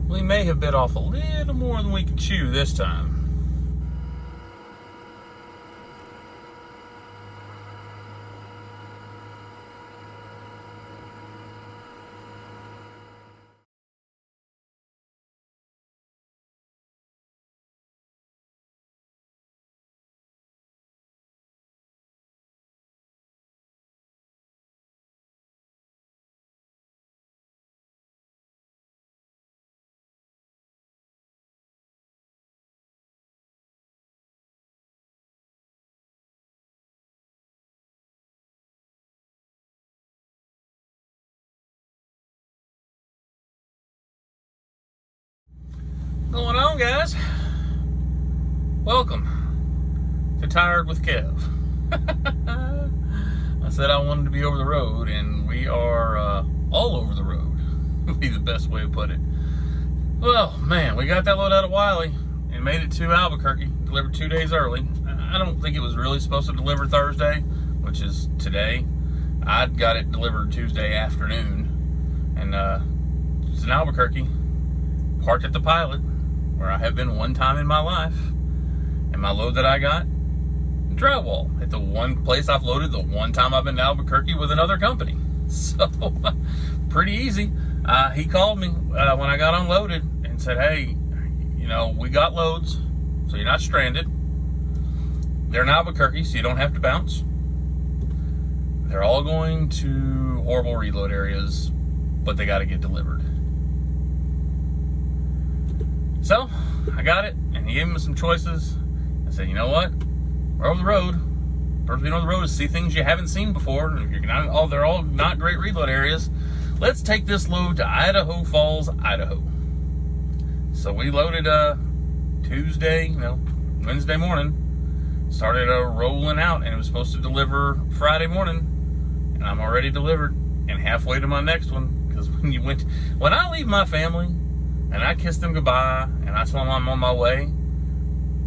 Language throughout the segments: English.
We may have bit off a little more than we could chew this time. Going on, guys? Welcome to Tired with Kev. I said I wanted to be over the road, and we are all over the road, would be the best way to put it. Well, man, we got that load out of Wiley and made it to Albuquerque, delivered 2 days early. I don't think it was really supposed to deliver Thursday, which is today. I got it delivered Tuesday afternoon, and it's in Albuquerque, parked at the Pilot, where I have been one time in my life, and my load that I got, drywall, at the one place I've loaded the one time I've been to Albuquerque with another company. So, pretty easy. He called me when I got unloaded and said, hey, you know, we got loads, so you're not stranded. They're in Albuquerque, so you don't have to bounce. They're all going to horrible reload areas, but they got to get delivered. So, I got it, and he gave me some choices. I said, you know what? We're over the road. First being over the road is see things you haven't seen before. They're all not great reload areas. Let's take this load to Idaho Falls, Idaho. So we loaded Wednesday morning. Started rolling out, and it was supposed to deliver Friday morning. And I'm already delivered and halfway to my next one. Because when I leave my family, and I kiss them goodbye, and I tell them I'm on my way,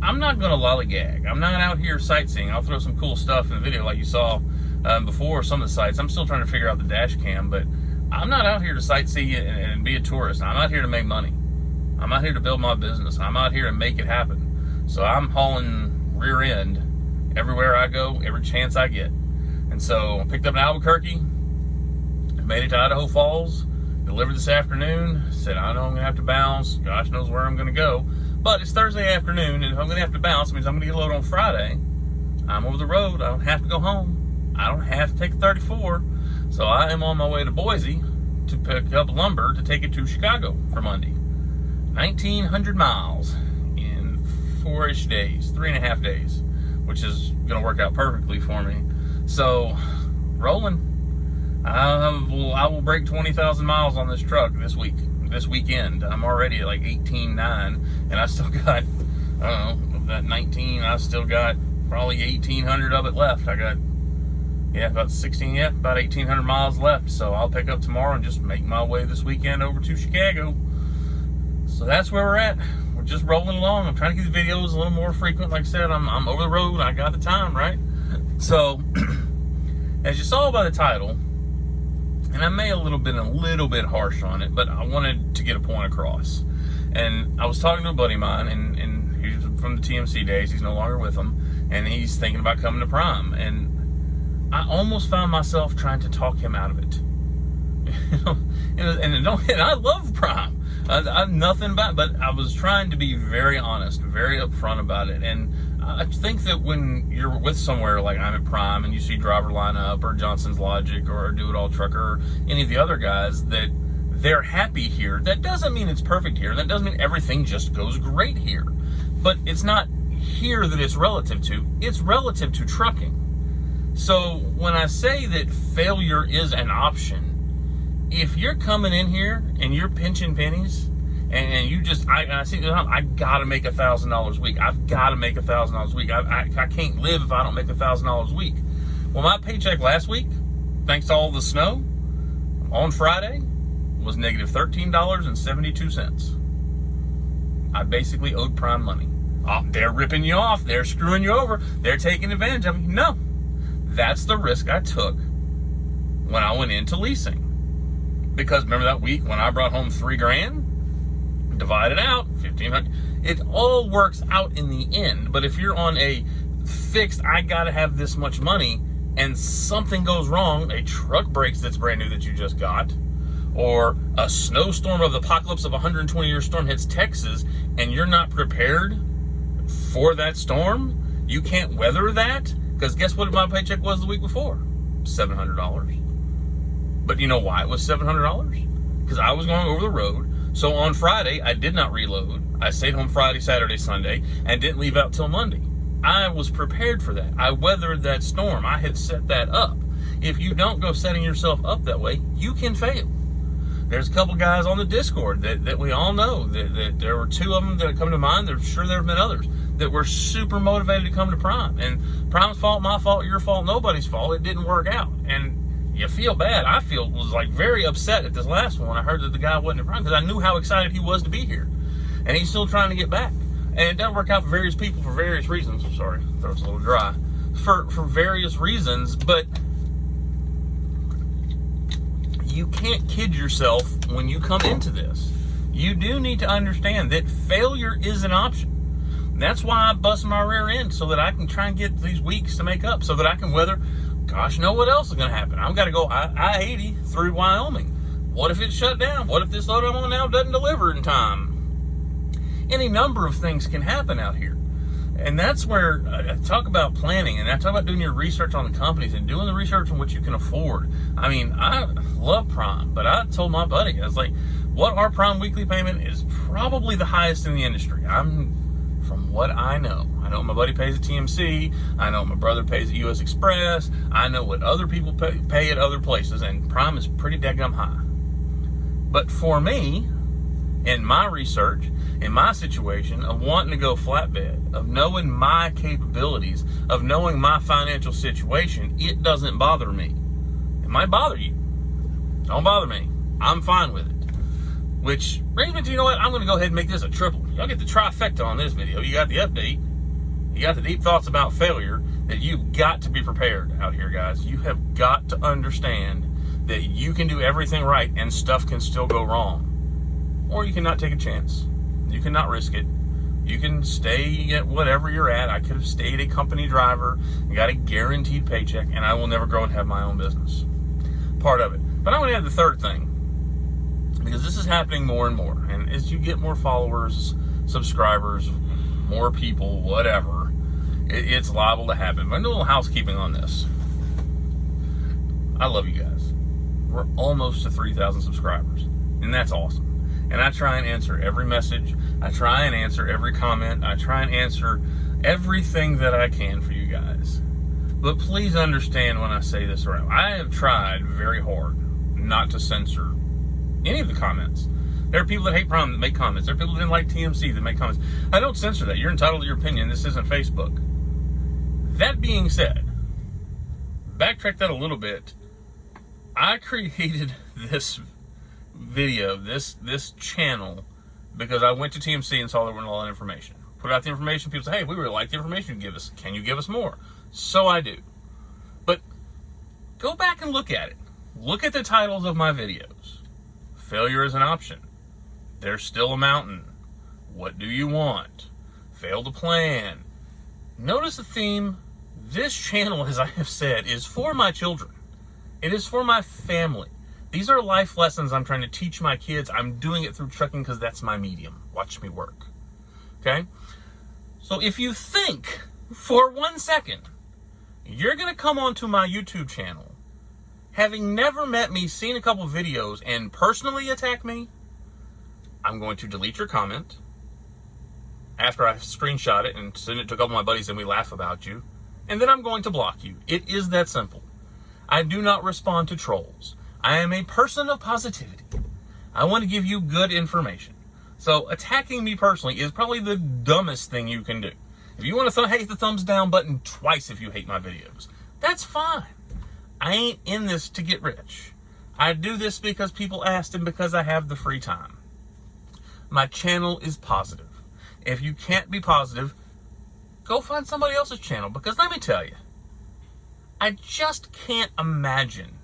I'm not going to lollygag. I'm not out here sightseeing. I'll throw some cool stuff in the video like you saw before some of the sites. I'm still trying to figure out the dash cam, but I'm not out here to sightsee and be a tourist. I'm out here to make money. I'm out here to build my business. I'm out here to make it happen. So I'm hauling rear end everywhere I go, every chance I get. And so I picked up in Albuquerque, made it to Idaho Falls, delivered this afternoon. Said, I know I'm going to have to bounce. Gosh knows where I'm going to go. But it's Thursday afternoon, and if I'm going to have to bounce, it means I'm going to get a load on Friday. I'm over the road. I don't have to go home. I don't have to take the 34. So I am on my way to Boise to pick up lumber to take it to Chicago for Monday. 1,900 miles in 4-ish days, 3.5 days, which is going to work out perfectly for me. So, rolling. I will break 20,000 miles on this truck this weekend. I'm already at like 18.9, and I still got, I don't know, of that 19, I still got probably 1,800 of it left. I got, about 1,800 miles left. So I'll pick up tomorrow and just make my way this weekend over to Chicago. So that's where we're at. We're just rolling along. I'm trying to get the videos a little more frequent. Like I said, I'm over the road. I got the time, right? So, as you saw by the title, and I may have been a little bit harsh on it, but I wanted to get a point across. And I was talking to a buddy of mine, and he's from the TMC days. He's no longer with them, and he's thinking about coming to Prime. And I almost found myself trying to talk him out of it. And I love Prime. I'm nothing about it, but I was trying to be very honest, very upfront about it. And I think that when you're with somewhere like I'm at Prime and you see Driver Lineup or Johnson's Logic or Do It All Trucker or any of the other guys, that they're happy here. That doesn't mean it's perfect here. That doesn't mean everything just goes great here. But it's not here that it's relative to. It's relative to trucking. So when I say that failure is an option, if you're coming in here and you're pinching pennies, and you just, I see, I gotta make $1,000 a week. I've gotta make $1,000 a week. I can't live if I don't make $1,000 a week. Well, my paycheck last week, thanks to all the snow, on Friday, was negative $13.72. I basically owed Prime money. Oh, they're ripping you off. They're screwing you over. They're taking advantage of you. No, that's the risk I took when I went into leasing. Because remember that week when I brought home $3,000? divide it out, 1,500. It all works out in the end. But if you're on a fixed, I got to have this much money, and something goes wrong, a truck breaks that's brand new that you just got, or a snowstorm of the apocalypse of a 120-year storm hits Texas, and you're not prepared for that storm, you can't weather that, because guess what my paycheck was the week before? $700. But you know why it was $700? Because I was going over the road. So on Friday, I did not reload. I stayed home Friday, Saturday, Sunday, and didn't leave out till Monday. I was prepared for that. I weathered that storm. I had set that up. If you don't go setting yourself up that way, you can fail. There's a couple guys on the Discord that we all know. That there were two of them that come to mind. There's sure there have been others that were super motivated to come to Prime. And Prime's fault, my fault, your fault, nobody's fault. It didn't work out. And you feel bad. I was like very upset at this last one. I heard that the guy wasn't at Prime because I knew how excited he was to be here. And he's still trying to get back. And it doesn't work out for various people for various reasons. Sorry, throat's a little dry. For various reasons, but you can't kid yourself when you come into this. You do need to understand that failure is an option. That's why I bust my rear end, so that I can try and get these weeks to make up, so that I can weather, gosh, know what else is going to happen. I've got to go I-80 through Wyoming. What if it's shut down? What if this load I'm on now doesn't deliver in time? Any number of things can happen out here. And that's where I talk about planning, and I talk about doing your research on the companies and doing the research on what you can afford. I mean, I love Prime, but I told my buddy, I was like, what our Prime weekly payment is probably the highest in the industry. From what I know my buddy pays at TMC. I know my brother pays at US Express. I know what other people pay at other places, and Prime is pretty daggum high. But for me, in my research, in my situation of wanting to go flatbed, of knowing my capabilities, of knowing my financial situation, it doesn't bother me. It might bother you. Don't bother me. I'm fine with it. Which brings me to, you know what, I'm going to go ahead and make this a triple. Y'all get the trifecta on this video. You got the update. You got the deep thoughts about failure, that you've got to be prepared out here, guys. You have got to understand that you can do everything right and stuff can still go wrong. Or you cannot take a chance. You cannot risk it. You can stay at whatever you're at. I could have stayed a company driver and got a guaranteed paycheck, and I will never grow and have my own business. Part of it. But I'm going to add the third thing, because this is happening more and more. And as you get more followers, subscribers, more people, whatever, it's liable to happen. But I'm doing a little housekeeping on this. I love you guys. We're almost to 3,000 subscribers, and that's awesome. And I try and answer every message. I try and answer every comment. I try and answer everything that I can for you guys. But please understand when I say this right. I have tried very hard not to censor any of the comments. There are people that hate Prime that make comments. There are people that didn't like TMC that make comments. I don't censor that. You're entitled to your opinion. This isn't Facebook. That being said, backtrack that a little bit. I created this video, this channel, because I went to TMC and saw there wasn't a lot of information. Put out the information. People say, hey, we really like the information you give us. Can you give us more? So I do. But go back and look at it. Look at the titles of my videos. Failure is an option. There's still a mountain. What do you want? Fail to plan. Notice the theme. This channel, as I have said, is for my children. It is for my family. These are life lessons I'm trying to teach my kids. I'm doing it through trucking because that's my medium. Watch me work. Okay? So if you think for 1 second you're going to come onto my YouTube channel, having never met me, seen a couple videos, and personally attack me, I'm going to delete your comment after I screenshot it and send it to a couple of my buddies and we laugh about you, and then I'm going to block you. It is that simple. I do not respond to trolls. I am a person of positivity. I want to give you good information. So attacking me personally is probably the dumbest thing you can do. If you want to hit the thumbs down button twice if you hate my videos, that's fine. I ain't in this to get rich. I do this because people asked and because I have the free time. My channel is positive. If you can't be positive, go find somebody else's channel, because let me tell you, I just can't imagine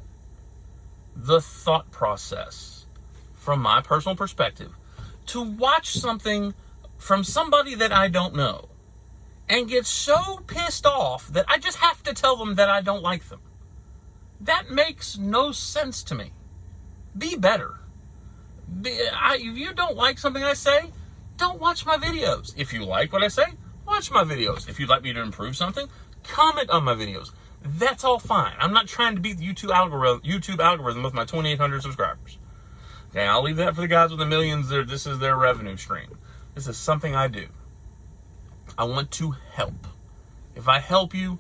the thought process from my personal perspective to watch something from somebody that I don't know and get so pissed off that I just have to tell them that I don't like them. That makes no sense to me. Be better. If you don't like something I say, don't watch my videos. If you like what I say, watch my videos. If you'd like me to improve something, comment on my videos. That's all fine. I'm not trying to beat the YouTube algorithm with my 2,800 subscribers. Okay, I'll leave that for the guys with the millions. This is their revenue stream. This is something I do. I want to help. If I help you,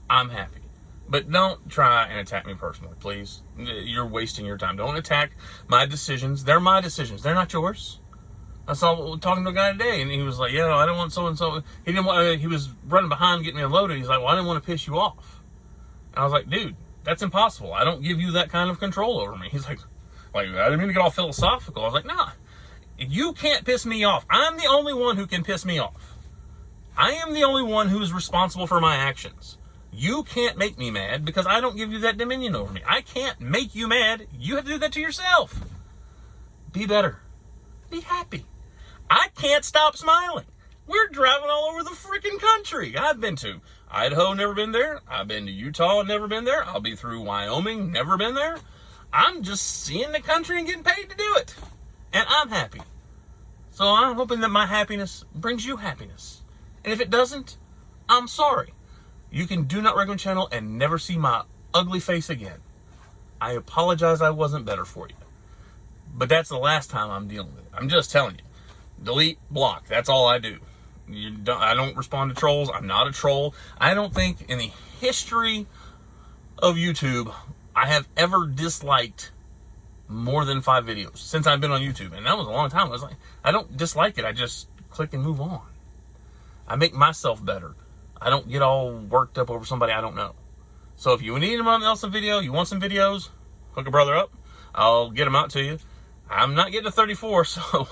I'm happy. But don't try and attack me personally, please. You're wasting your time. Don't attack my decisions. They're my decisions. They're not yours. I saw talking to a guy today, and he was like, "Yeah, I don't want so and so." He didn't want. He was running behind getting me unloaded. He's like, "Well, I didn't want to piss you off." And I was like, "Dude, that's impossible. I don't give you that kind of control over me." He's like, I didn't mean to get all philosophical. I was like, "Nah, you can't piss me off. I'm the only one who can piss me off. I am the only one who is responsible for my actions. You can't make me mad because I don't give you that dominion over me. I can't make you mad. You have to do that to yourself. Be better. Be happy. I can't stop smiling. We're driving all over the freaking country. I've been to Idaho, never been there. I've been to Utah, never been there. I'll be through Wyoming, never been there. I'm just seeing the country and getting paid to do it. And I'm happy. So I'm hoping that my happiness brings you happiness. And if it doesn't, I'm sorry. You can do not recommend channel and never see my ugly face again. I apologize I wasn't better for you. But that's the last time I'm dealing with it. I'm just telling you. Delete, block. That's all I do. I don't respond to trolls. I'm not a troll. I don't think in the history of YouTube I have ever disliked more than 5 videos since I've been on YouTube. And that was a long time. I was like, I don't dislike it. I just click and move on. I make myself better. I don't get all worked up over somebody I don't know. So if you need anyone else a video, you want some videos, hook a brother up. I'll get them out to you. I'm not getting to 34, so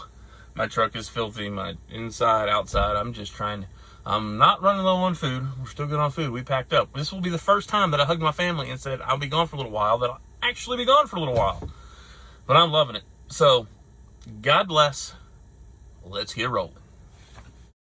my truck is filthy. My inside, outside. I'm not running low on food. We're still good on food. We packed up. This will be the first time that I hugged my family and said, I'll be gone for a little while, that I'll actually be gone for a little while. But I'm loving it. So, God bless. Let's get rolling.